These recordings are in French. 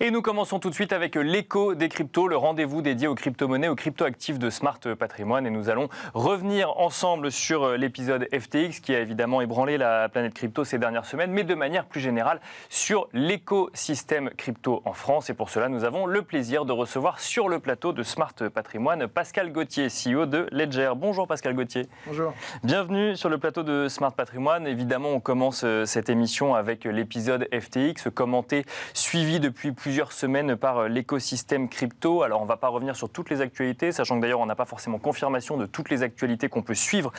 Et nous commençons tout de suite avec l'écho des cryptos, le rendez-vous dédié aux crypto-monnaies, aux crypto-actifs de Smart Patrimoine. Et nous allons revenir ensemble sur l'épisode FTX qui a évidemment ébranlé la planète crypto ces dernières semaines, mais de manière plus générale sur l'écosystème crypto en France. Et pour cela, nous avons le plaisir de recevoir sur le plateau de Smart Patrimoine Pascal Gauthier, CEO de Ledger. Bonjour Pascal Gauthier. Bonjour. Bienvenue sur le plateau de Smart Patrimoine. Évidemment, on commence cette émission avec l'épisode FTX, commenté, suivi depuis plusieurs semaines par l'écosystème crypto. Alors, on ne va pas revenir sur toutes les actualités, sachant que d'ailleurs, on n'a pas forcément confirmation de toutes les actualités qu'on peut suivre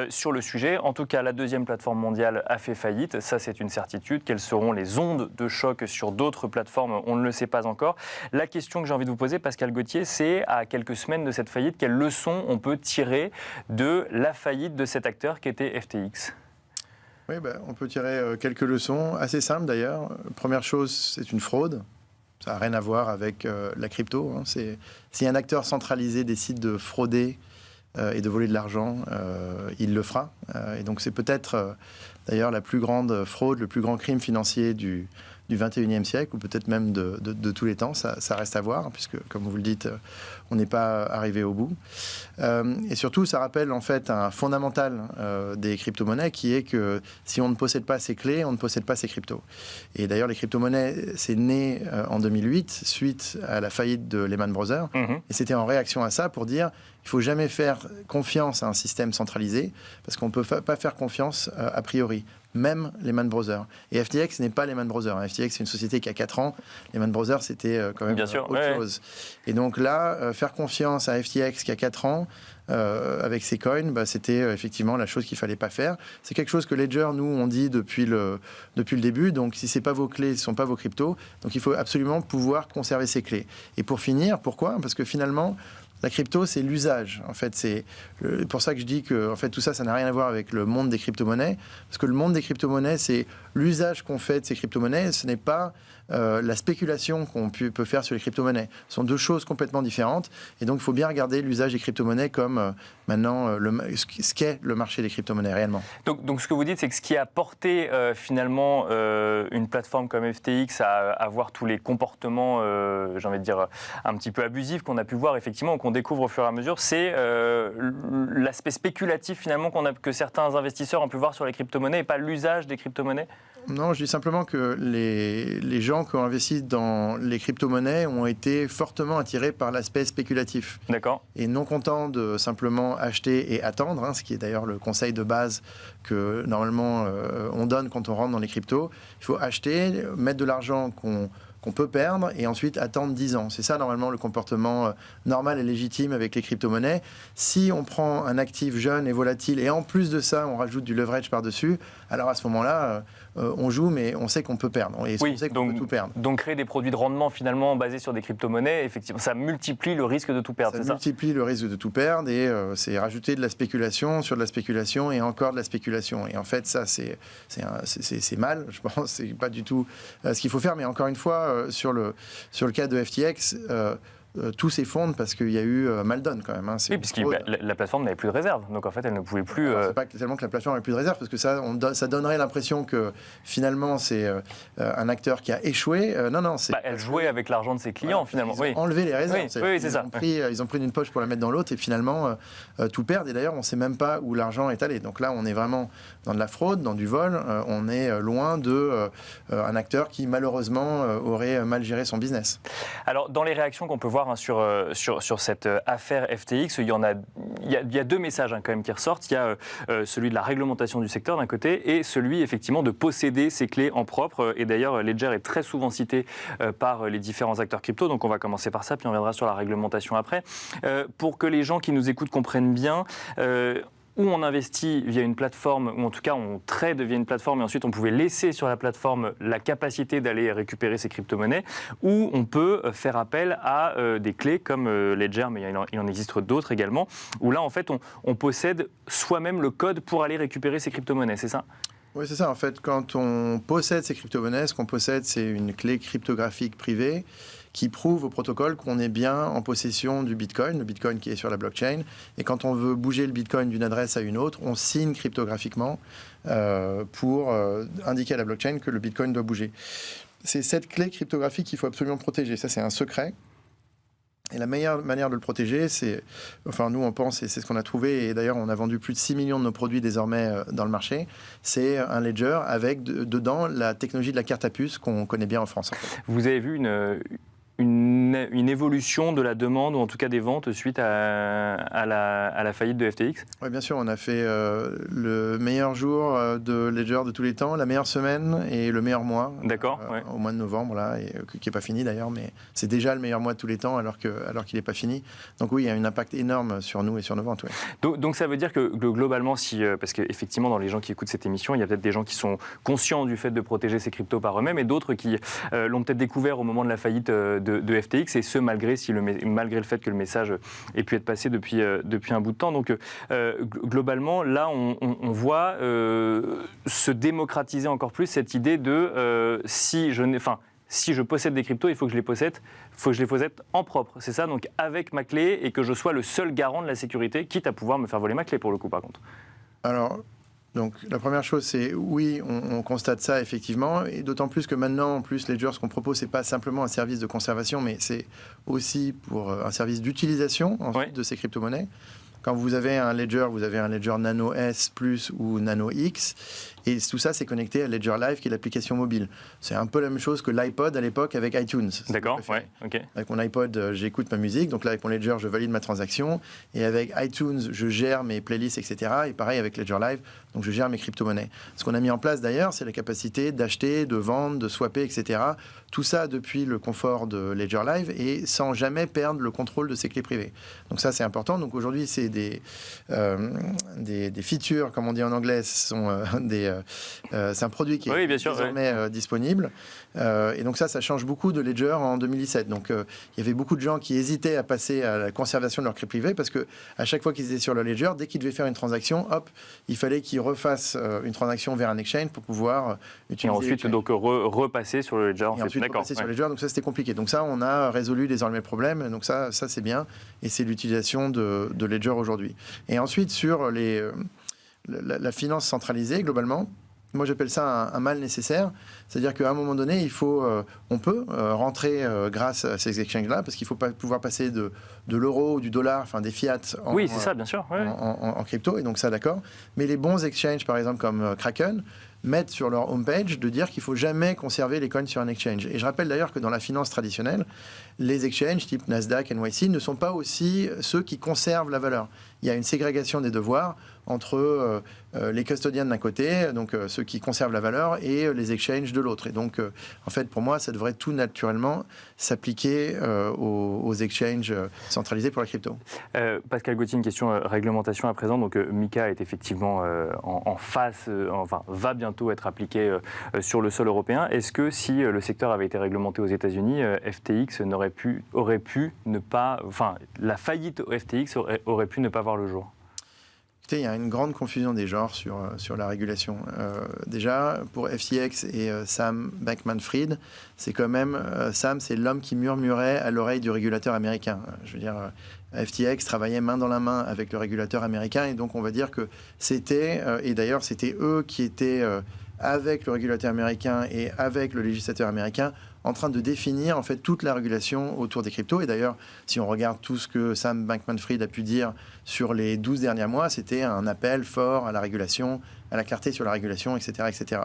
sur le sujet. En tout cas, la deuxième plateforme mondiale a fait faillite. Ça, c'est une certitude. Quelles seront les ondes de choc sur d'autres plateformes? On ne le sait pas encore. La question que j'ai envie de vous poser, Pascal Gauthier, c'est à quelques semaines de cette faillite, quelles leçons on peut tirer de la faillite de cet acteur qui était FTX? Oui, on peut tirer quelques leçons, assez simples d'ailleurs. Première chose, c'est une fraude. Ça n'a rien à voir avec la crypto. Si un acteur centralisé décide de frauder et de voler de l'argent, il le fera. Et donc c'est peut-être d'ailleurs la plus grande fraude, le plus grand crime financier du 21e siècle, ou peut-être même de tous les temps. Ça reste à voir, puisque, comme vous le dites, on n'est pas arrivé au bout. Et surtout, ça rappelle en fait un fondamental des crypto-monnaies, qui est que si on ne possède pas ces clés, on ne possède pas ces cryptos. Et d'ailleurs, les crypto-monnaies, c'est né en 2008, suite à la faillite de Lehman Brothers. Et c'était en réaction à ça pour dire il ne faut jamais faire confiance à un système centralisé, parce qu'on ne peut pas faire confiance a priori. Même Lehman Brothers. Et FTX n'est pas Lehman Brothers. FTX, c'est une société qui a 4 ans. Lehman Brothers, c'était quand même autre chose. Et donc là, faire confiance à FTX qui a 4 ans, avec ses coins, c'était effectivement la chose qu'il ne fallait pas faire. C'est quelque chose que Ledger, nous, on dit depuis le début. Donc, si ce n'est pas vos clés, ce ne sont pas vos cryptos. Donc, il faut absolument pouvoir conserver ces clés. Et pour finir, pourquoi ? Parce que finalement, la crypto, c'est l'usage. En fait, c'est pour ça que je dis que en fait, tout ça, ça n'a rien à voir avec le monde des crypto-monnaies. Parce que le monde des crypto-monnaies, c'est l'usage qu'on fait de ces crypto-monnaies. Ce n'est pas la spéculation qu'on peut faire sur les crypto-monnaies. Ce sont deux choses complètement différentes. Et donc, il faut bien regarder l'usage des crypto-monnaies comme maintenant ce qu'est le marché des crypto-monnaies réellement. Donc, ce que vous dites, c'est que ce qui a porté finalement une plateforme comme FTX à avoir tous les comportements, j'ai envie de dire, un petit peu abusifs qu'on a pu voir effectivement, qu'on découvre au fur et à mesure, c'est l'aspect spéculatif finalement que certains investisseurs ont pu voir sur les crypto-monnaies et pas l'usage des crypto-monnaies? Non, je dis simplement que les gens qui ont investi dans les crypto-monnaies ont été fortement attirés par l'aspect spéculatif. D'accord. Et non contents de simplement acheter et attendre, ce qui est d'ailleurs le conseil de base que normalement on donne quand on rentre dans les cryptos. Il faut acheter, mettre de l'argent qu'on peut perdre et ensuite attendre 10 ans. C'est ça normalement le comportement normal et légitime avec les crypto-monnaies. Si on prend un actif jeune et volatile et en plus de ça on rajoute du leverage par-dessus, alors à ce moment-là on joue mais on sait qu'on peut perdre et on sait qu'on peut tout perdre. Donc créer des produits de rendement finalement basés sur des crypto-monnaies, effectivement, ça multiplie le risque de tout perdre, c'est ça? Ça multiplie le risque de tout perdre et c'est rajouter de la spéculation sur de la spéculation et encore de la spéculation. Et en fait ça c'est mal, je pense, c'est pas du tout ce qu'il faut faire, mais encore une fois sur le cas de FTX, tout s'effondre parce qu'il y a eu mal-donne quand même. Oui, puisque la plateforme n'avait plus de réserve, donc en fait elle ne pouvait plus... C'est pas tellement que la plateforme n'avait plus de réserve, parce que ça donnerait l'impression que finalement c'est un acteur qui a échoué. Non, c'est... elle jouait avec l'argent de ses clients finalement. Ils ont enlevé les réserves. Oui, c'est ça. Ils ont pris d'une poche pour la mettre dans l'autre et finalement tout perdent. Et d'ailleurs on ne sait même pas où l'argent est allé. Donc là on est vraiment dans de la fraude, dans du vol. On est loin d'un acteur qui malheureusement aurait mal géré son business. Alors dans les réactions qu'on peut voir sur cette affaire FTX, il y a deux messages quand même qui ressortent. Il y a celui de la réglementation du secteur d'un côté et celui effectivement de posséder ses clés en propre. Et d'ailleurs, Ledger est très souvent cité par les différents acteurs crypto. Donc on va commencer par ça, puis on reviendra sur la réglementation après. Pour que les gens qui nous écoutent comprennent bien... où on investit via une plateforme, ou en tout cas on trade via une plateforme et ensuite on pouvait laisser sur la plateforme la capacité d'aller récupérer ces crypto-monnaies, ou on peut faire appel à des clés comme Ledger, mais il en existe d'autres également, où là en fait on possède soi-même le code pour aller récupérer ces crypto-monnaies, c'est ça ? Oui, c'est ça. En fait, quand on possède ces crypto-monnaies, ce qu'on possède, c'est une clé cryptographique privée qui prouve au protocole qu'on est bien en possession du Bitcoin, le Bitcoin qui est sur la blockchain. Et quand on veut bouger le Bitcoin d'une adresse à une autre, on signe cryptographiquement pour indiquer à la blockchain que le Bitcoin doit bouger. C'est cette clé cryptographique qu'il faut absolument protéger. Ça, c'est un secret. Et la meilleure manière de le protéger, c'est, enfin nous on pense, et c'est ce qu'on a trouvé, et d'ailleurs on a vendu plus de 6 millions de nos produits désormais dans le marché, c'est un ledger avec dedans la technologie de la carte à puce qu'on connaît bien en France. En fait. Vous avez vu une évolution de la demande, ou en tout cas des ventes, suite à la faillite de FTX? Oui, bien sûr, on a fait le meilleur jour de Ledger de tous les temps, la meilleure semaine et le meilleur mois. D'accord. Au mois de novembre, là, qui n'est pas fini d'ailleurs, mais c'est déjà le meilleur mois de tous les temps alors qu'il n'est pas fini. Donc oui, il y a un impact énorme sur nous et sur nos ventes. Ouais. Donc ça veut dire que globalement, parce qu'effectivement, dans les gens qui écoutent cette émission, il y a peut-être des gens qui sont conscients du fait de protéger ces cryptos par eux-mêmes et d'autres qui l'ont peut-être découvert au moment de la faillite de FTX, et ce malgré le fait que le message ait pu être passé depuis un bout de temps. Donc globalement, là, on voit se démocratiser encore plus cette idée de si je possède des cryptos, il faut que je les possède en propre. C'est ça, donc avec ma clé, et que je sois le seul garant de la sécurité, quitte à pouvoir me faire voler ma clé pour le coup, par contre. Alors, donc la première chose, c'est oui, on constate ça effectivement, et d'autant plus que maintenant, en plus, Ledger, ce qu'on propose, c'est pas simplement un service de conservation, mais c'est aussi pour un service d'utilisation ensuite de ces crypto-monnaies. Quand vous avez un Ledger Nano S Plus ou Nano X, et tout ça, c'est connecté à Ledger Live, qui est l'application mobile. C'est un peu la même chose que l'iPod à l'époque avec iTunes. D'accord, ouais, ok. Avec mon iPod, j'écoute ma musique, donc là, avec mon Ledger, je valide ma transaction, et avec iTunes, je gère mes playlists, etc. Et pareil avec Ledger Live, donc je gère mes crypto-monnaies. Ce qu'on a mis en place d'ailleurs, c'est la capacité d'acheter, de vendre, de swapper, etc. Tout ça depuis le confort de Ledger Live et sans jamais perdre le contrôle de ses clés privées. Donc ça, c'est important. Donc aujourd'hui, c'est des features, comme on dit en anglais, c'est un produit qui est désormais disponible. Et donc ça change beaucoup de Ledger en 2017. Donc il y avait beaucoup de gens qui hésitaient à passer à la conservation de leurs clés privées parce que à chaque fois qu'ils étaient sur le Ledger, dès qu'ils devaient faire une transaction, hop, il fallait qu'ils refassent une transaction vers un exchange pour pouvoir utiliser. Et ensuite donc repasser sur le Ledger. Et ensuite repasser sur le Ledger. Donc ça c'était compliqué. Donc ça on a résolu désormais le problème. Donc ça c'est bien. Et c'est l'utilisation de Ledger aujourd'hui. Et ensuite sur la finance centralisée globalement. Moi, j'appelle ça un mal nécessaire. C'est-à-dire qu'à un moment donné, on peut rentrer grâce à ces exchanges-là, parce qu'il faut pouvoir passer de l'euro ou du dollar, enfin des fiat oui, c'est ça, bien sûr. Ouais. En crypto. Et donc ça, d'accord. Mais les bons exchanges, par exemple, comme Kraken, mettent sur leur homepage de dire qu'il ne faut jamais conserver les coins sur un exchange. Et je rappelle d'ailleurs que dans la finance traditionnelle, les exchanges type Nasdaq, NYSE ne sont pas aussi ceux qui conservent la valeur. Il y a une ségrégation des devoirs entre les custodians d'un côté, donc ceux qui conservent la valeur, et les exchanges de l'autre. Et donc, en fait, pour moi, ça devrait tout naturellement s'appliquer aux exchanges centralisés pour la crypto. Pascal Gauthier, une question réglementation à présent. Donc, MiCA est effectivement en face, va bientôt être appliqué sur le sol européen. Est-ce que si le secteur avait été réglementé aux États-Unis, FTX aurait pu ne pas, la faillite FTX aurait pu ne pas voir le jour? Il y a une grande confusion des genres sur la régulation. Déjà, pour FTX et Sam Bankman-Fried, c'est quand même... Sam, c'est l'homme qui murmurait à l'oreille du régulateur américain. Je veux dire, FTX travaillait main dans la main avec le régulateur américain, et donc on va dire que c'était... et d'ailleurs, c'était eux qui étaient avec le régulateur américain et avec le législateur américain en train de définir en fait toute la régulation autour des cryptos. Et d'ailleurs, si on regarde tout ce que Sam Bankman-Fried a pu dire sur les 12 derniers mois, c'était un appel fort à la régulation, à la clarté sur la régulation, etc., etc.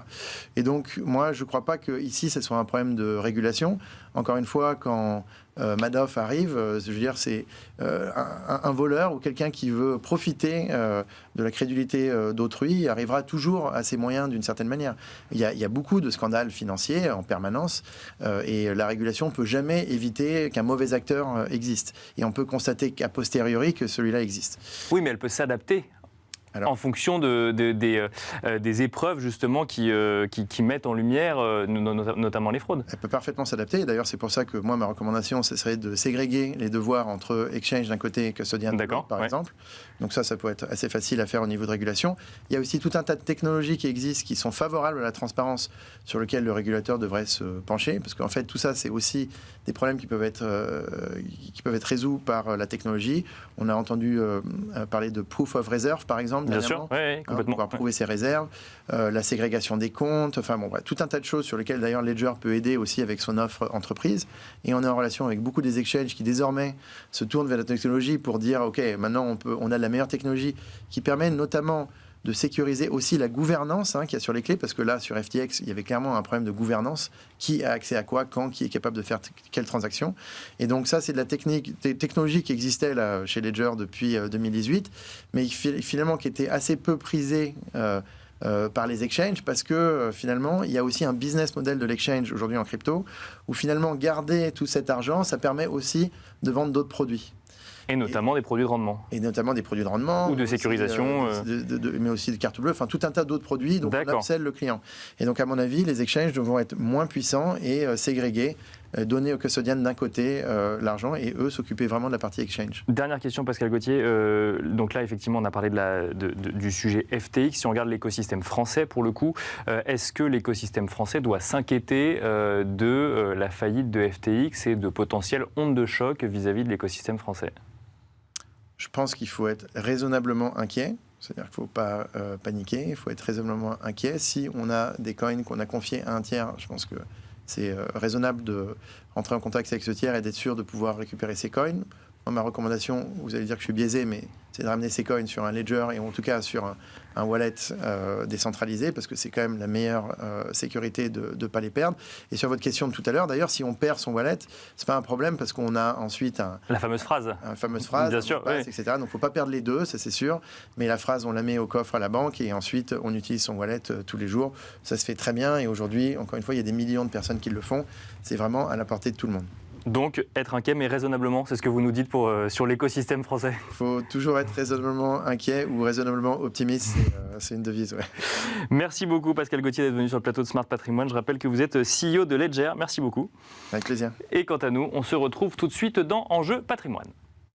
Et donc, moi, je ne crois pas qu'ici, ce soit un problème de régulation. Encore une fois, quand Madoff arrive, je veux dire, c'est un voleur ou quelqu'un qui veut profiter de la crédulité d'autrui arrivera toujours à ses moyens d'une certaine manière. Il y a beaucoup de scandales financiers en permanence et la régulation ne peut jamais éviter qu'un mauvais acteur existe. Et on peut constater qu'a posteriori que celui-là existe. Oui, mais elle peut s'adapter Alors, en fonction des épreuves justement qui mettent en lumière notamment les fraudes. elle peut parfaitement s'adapter. Et d'ailleurs, c'est pour ça que moi, ma recommandation, ce serait de ségréguer les devoirs entre exchange d'un côté et custodian de l'autre, par exemple. Donc ça peut être assez facile à faire au niveau de régulation. Il y a aussi tout un tas de technologies qui existent, qui sont favorables à la transparence, sur lesquelles le régulateur devrait se pencher. Parce qu'en fait, tout ça, c'est aussi des problèmes qui peuvent être résolus par la technologie. On a entendu parler de proof of reserve, par exemple. Bien sûr, complètement. Pouvoir prouver ses réserves, la ségrégation des comptes, enfin bon, tout un tas de choses sur lesquelles d'ailleurs Ledger peut aider aussi avec son offre entreprise. Et on est en relation avec beaucoup des exchanges qui désormais se tournent vers la technologie pour dire ok, maintenant on a la meilleure technologie qui permet notamment de sécuriser aussi la gouvernance qu'il y a sur les clés, parce que là, sur FTX, il y avait clairement un problème de gouvernance. Qui a accès à quoi, quand, qui est capable de faire quelle transaction. Et donc ça, c'est de la technologie qui existait là, chez Ledger depuis 2018, mais finalement qui était assez peu prisée par les exchanges, parce que finalement, il y a aussi un business model de l'exchange aujourd'hui en crypto, où finalement, garder tout cet argent, ça permet aussi de vendre d'autres produits. Et notamment des produits de rendement. Et notamment des produits de rendement. Ou de sécurisation. Mais aussi de cartes bleues, enfin tout un tas d'autres produits, donc on upsell le client. Et donc à mon avis, les exchanges devront être moins puissants et ségrégés, donner aux custodians d'un côté l'argent et eux s'occuper vraiment de la partie exchange. Dernière question, Pascal Gauthier. Donc là, effectivement, on a parlé du sujet FTX. Si on regarde l'écosystème français, pour le coup, est-ce que l'écosystème français doit s'inquiéter de la faillite de FTX et de potentielles ondes de choc vis-à-vis de l'écosystème français ? Je pense qu'il faut être raisonnablement inquiet. C'est-à-dire qu'il ne faut pas paniquer, il faut être raisonnablement inquiet. Si on a des coins qu'on a confiés à un tiers, je pense que c'est raisonnable de rentrer en contact avec ce tiers et d'être sûr de pouvoir récupérer ces coins. Moi, ma recommandation, vous allez dire que je suis biaisé, mais c'est de ramener ces coins sur un ledger et en tout cas sur un wallet décentralisé, parce que c'est quand même la meilleure sécurité de ne pas les perdre. Et sur votre question de tout à l'heure, d'ailleurs, si on perd son wallet, c'est pas un problème parce qu'on a ensuite la fameuse phrase. Bien sûr, etc. Donc, il ne faut pas perdre les deux, ça c'est sûr. Mais la phrase, on la met au coffre à la banque et ensuite on utilise son wallet tous les jours. Ça se fait très bien et aujourd'hui, encore une fois, il y a des millions de personnes qui le font. C'est vraiment à la portée de tout le monde. Donc, être inquiet, mais raisonnablement, c'est ce que vous nous dites sur l'écosystème français. Il faut toujours être raisonnablement inquiet ou raisonnablement optimiste, c'est une devise. Ouais. Merci beaucoup Pascal Gauthier d'être venu sur le plateau de Smart Patrimoine. Je rappelle que vous êtes CEO de Ledger. Merci beaucoup. Avec plaisir. Et quant à nous, on se retrouve tout de suite dans Enjeu Patrimoine.